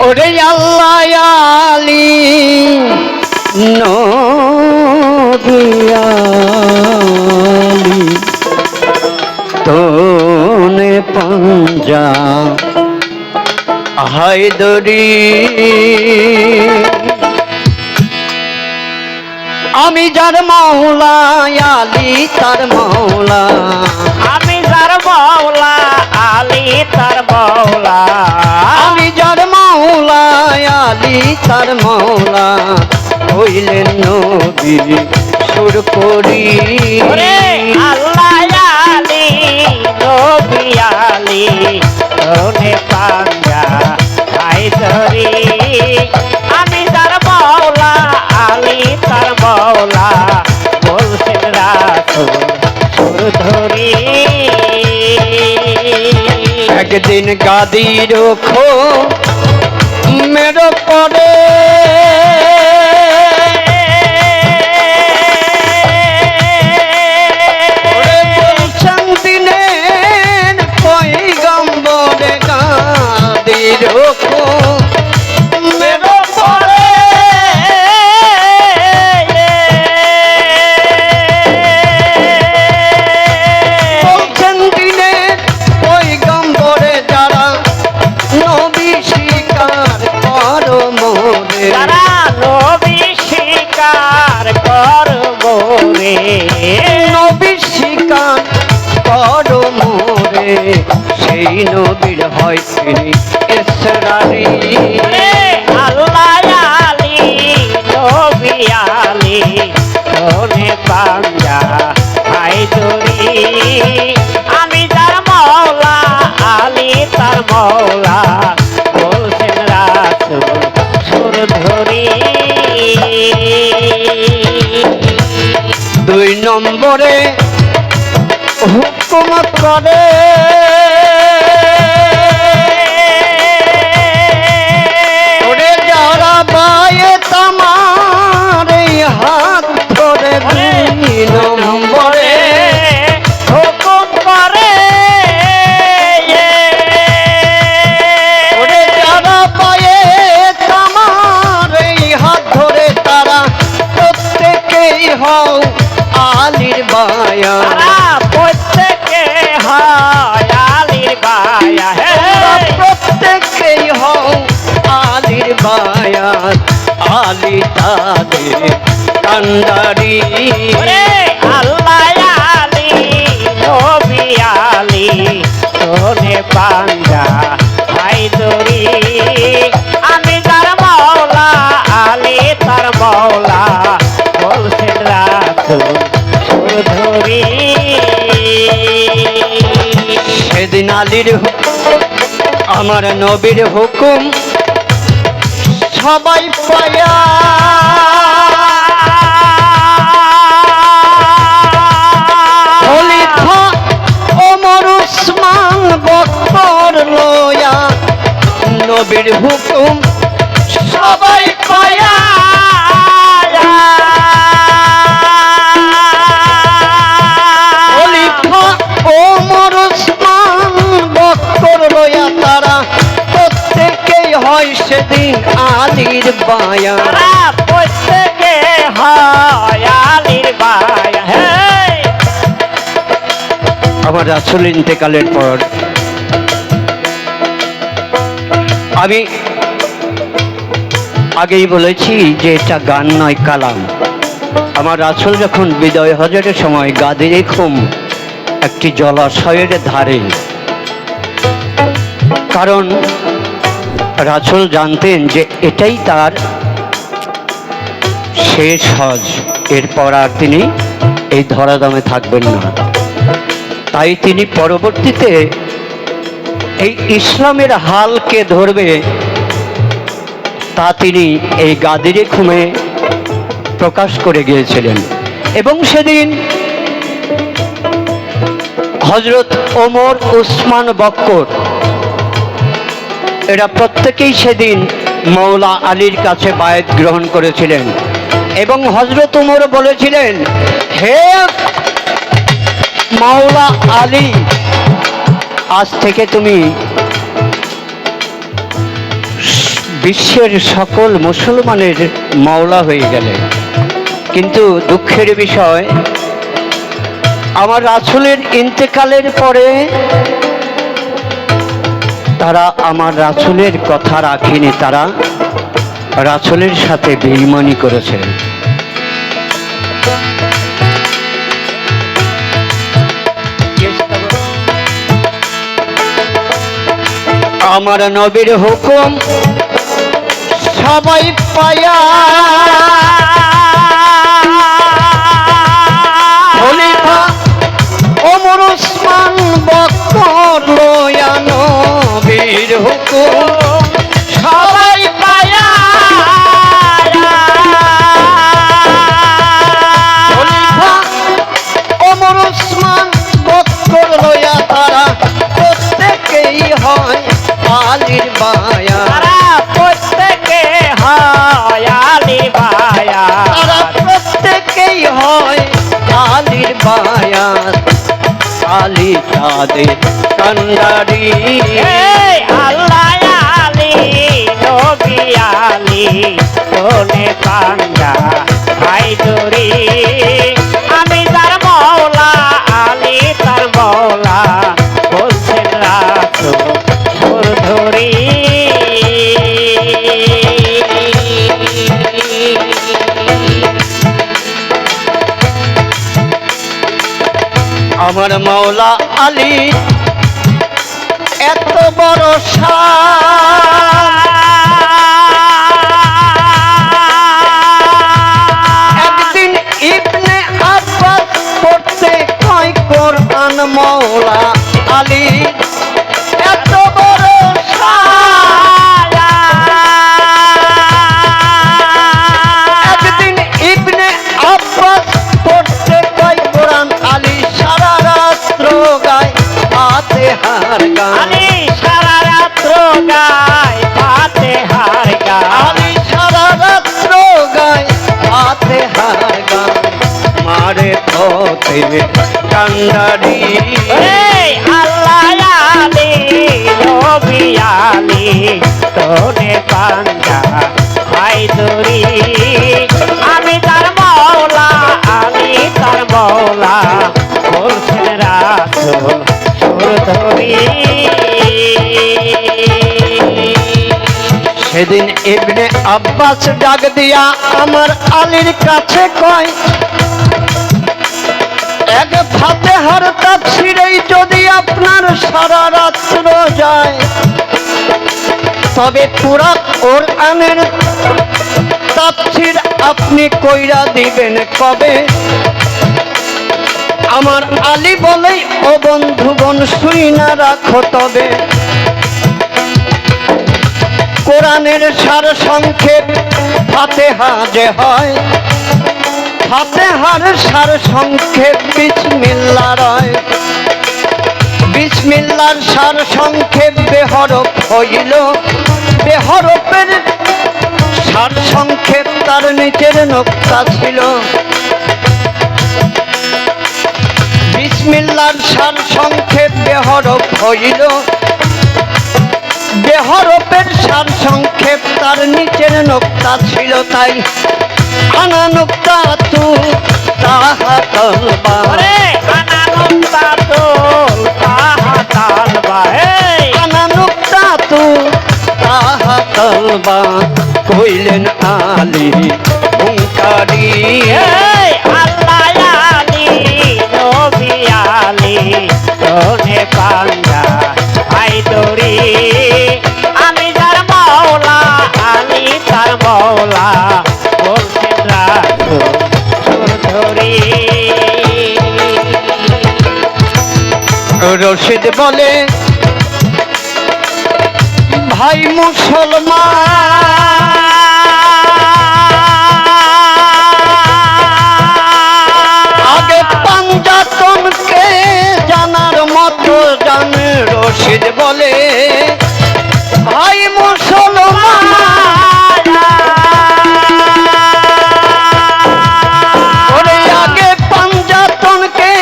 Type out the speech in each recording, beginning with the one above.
ওরে আল্লাহ আলী নবী আলী তোনে পাঞ্জা হায়দরি আমি যার মাওলা আলী তার মাওলা আমি যার মাওলা আলী তার মাওলা আমি যার মাওলা আলী তার মাওলা হইলেন নবী সুর করি ওরে আল্লাহ আলী নবী আলী তোনে পাঞ্জা হায়দরি আমি যার মাওলা আলী তার মাওলা বলছেন রাসূল সুর ধরি একদিন গাদি রখো মেরো পরে বলছেন দিনের পয়গম্বরে গাদি রখো মেরো পরে বলছেন দিনের পয়গম্বরে যারা নবী স্বীকার করো মোরে তারা নবী স্বীকার করবো রে নবী স্বীকার করো মোরে সেই নবীর হয় তিনি ইসরারি রে আল্লাহ আলী নবী আলী তোনে পাঞ্জা হায়দরি আমি যার মাওলা আলী তার মাওলা বলছেন রাসূল সুর ধরি দুই নম্বরে হুকুম করে ওরে যারা বায়ে তামার এই হাত ধরে দুই নম্বরে হুকুম করে ওরে যারা পায়ে তামার এই হাত ধরে তারা প্রত্যেকেই হও আলীর বায়া তারা প্রত্যেকে হয় আলীর বায়া হে প্রত্যেকেই হও আলীর বায়া আলী তাদের কান্ডারি ওরে আল্লাহ আলী নবী আলী তোনে পাঞ্জা হায়দরি আমি যার মাওলা আলী তার মাওলা বলছেন রাসূল সুর ধরি সেদিন আলীর আমার নবীর হুকুম সবাই পায়া খলিফা ওমর উসমান বকর লয়া নবীর হুকুম সবাই পায়া খলিফা ওমর উসমান বকর লয়া তারা প্রত্যেকেই হয় সেদিন আলীর বায়া তারা প্রত্যেকে হয় আলীর বায়া হে আমার রাসূল ইন্তেকালের পর আমি আগেই বলেছি যে এটা গান নয় কালাম। আমার রাসূল যখন বিদায় হজের সময় গাদির খুম একটি জলাশয়ের ধারে, কারণ রাসূল জানতেন যে এটাই তার শেষ হজ, এরপর আর তিনি এই ধরাধামে থাকবেন না। তাই তিনি পরবর্তীতে এই ইসলামের হালকে ধরবে তা তিনি এই গাদিরে খুমে প্রকাশ করে গিয়েছিলেন। এবং সেদিন হযরত ওমর উসমান বক্কর এরা প্রত্যেকেই সেদিন মৌলা আলীর কাছে বায়াত গ্রহণ করেছিলেন এবং হযরত ওমর বলেছিলেন, হে মাওলা আলী, আজ থেকে তুমি বিশ্বের সকল মুসলমানের মাওলা হয়ে গেলেন। কিন্তু দুঃখের বিষয়, আমার রাসূলের ইন্তেকালের পরে তারা আমার রাসূলের কথা রাখেনি, তারা রাসূলের সাথে বেঈমানি করেছে। আমার নবীর হুকুম সবাই পায়া খলিফা ওমর ওসমান বকর লয়া নবীর হুকুম সবাই পায়া খলিফা ওমর ওসমান বকর লয়া তারা প্রত্যেকেই হয় আলীর বায়া। তারা প্রত্যেকে হয় আলী বায়া। তারা প্রত্যেকেই হয় আলীর বায়া। আলী তাদের কান্ডারি, এই আল্লাহ আলী নবী আলী কোনে পাঞ্জা হায়দরি। আমি তার মওলা আলী তার মওলা বলছেন রাসূল সুর ধরি। আমার মাওলা আলী এত বড় শান, একদিন ইবনে আব্বাস পড়তে কয় কোরআন, মাওলা আলী এত বড় শান। একদিন ইবনে আব্বাস পড়তে কয় কোরআন, আলী সারা রাত্র গায় ফাতিহার গান। আলী সারা রাত্র গায় ফাতিহার গান। আলী সারা রাত্র গায় ফাতিহার গান। মারে পথে কান্ডারি, এই আল্লাহ আলী নবী আলী তোনে পাঞ্জা হায়দরি। আমি তার মওলা আলী তার মওলা বলছেন রাসূল সুর ধরি। সেদিন ইবনে আব্বাস ডাক দিয়া আমার আলীর কাছে কয়, এক ফাতিহার তাফসীরেই যদি আপনার সারা রাত্র যায়, তবে পুরা কোরআনের তাফসীর আপনি কইরা দিবেন কবে? আমার আলী বলে, ও বন্ধুগণ শুইনা রাখো তবে, কোরআনের সার সংক্ষেপ ফাতিহা যে হয়, ফাতিহার সার সংক্ষেপ বিসমিল্লাহ রয়। বিসমিল্লার সার সংক্ষেপ বেহরফ হইল, বেহরফের সার সংক্ষেপ তার নিচের নোক্তা ছিল। বিসমিল্লার সার সংক্ষেপ বেহরফ হইল, বেহরফের সার সংক্ষেপ তার নিচের নোক্তা ছিল। তাই আনা নোক্তা তু তাহা তলবা, ওরে আনা নোক্তা তুল তাহা তালবা। এই আনা নোক্তা তু তাহা তলবা, কইলেন আলী হুঙ্কারি। এই আল্লাহ আলী নবী আলী তোনে পাঞ্জা হায়দরি। আমি তার মওলা আলী তার মওলা বলছেন রাসূল সুর ধরি। রশিদ বলে, ভাই মুসলমান, আগে পাঞ্জাতনকে জানার মতো জান। রশিদ বলে, ভাই মুসলমান, ওরে আগে পাঞ্জাতনকে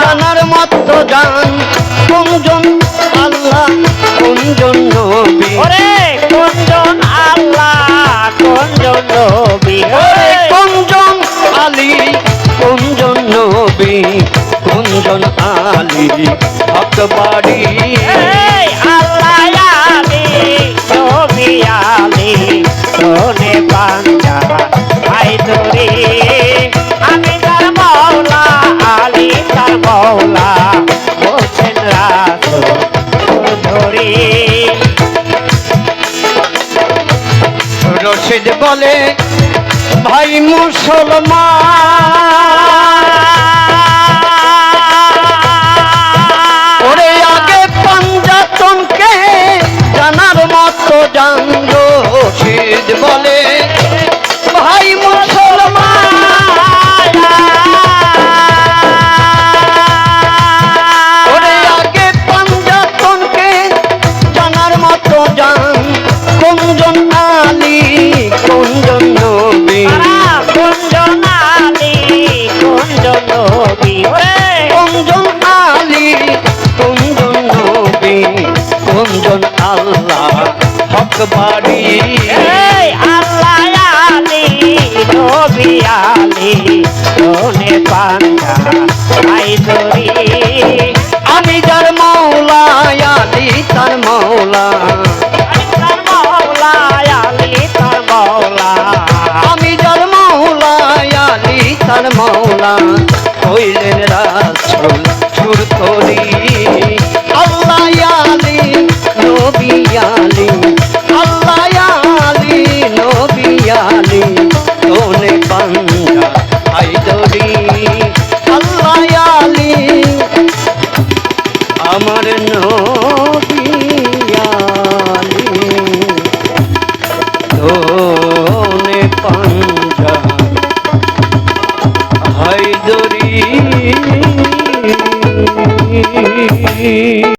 জানার মতো জান। কোনজন আল্লাহ কোনজন নবী, ওরে কোনজন নবী কুঞ্জন আলী কুঞ্জন নবী কুঞ্জন আলী হক বাড়ি এই আল্লাহ আলী নবী আলী সোনে পাঞ্জা হায়দরি আমি তার মৌলা আলী তার মৌলা বলছেন রাসূল ধরি রশিদ বলে ভাই মুসলমান ওরে আগে পাঞ্জাতনকে জানার মতো জান রশিদ বলে ভাই মুসলমান ওরে আগে পাঞ্জাতনকে জানার মতো জান কুঞ্জন আলী কুঞ্জন নবী কুঞ্জন আলী কুঞ্জন নবী কুঞ্জন আলী কুঞ্জন নবী কুঞ্জন আল্লাহ হক বাড়ি এই আল্লাহ আলী নবী আলী সোনে পাঞ্জা হায়দরি আমি যার মৌলা আলী তার মৌলা তার মৌলা আলী তার মৌলা আমি যার মৌলা আলী তার মৌলা হইলেন রাসূল সুর করি আল্লাহ আলী নবী আলী আল্লাহ আলী নবী আলী সোনে পাঞ্জা হায়দরি আল্লাহ আলী আমার নবী আলী সোনে পাঞ্জা হায়দরি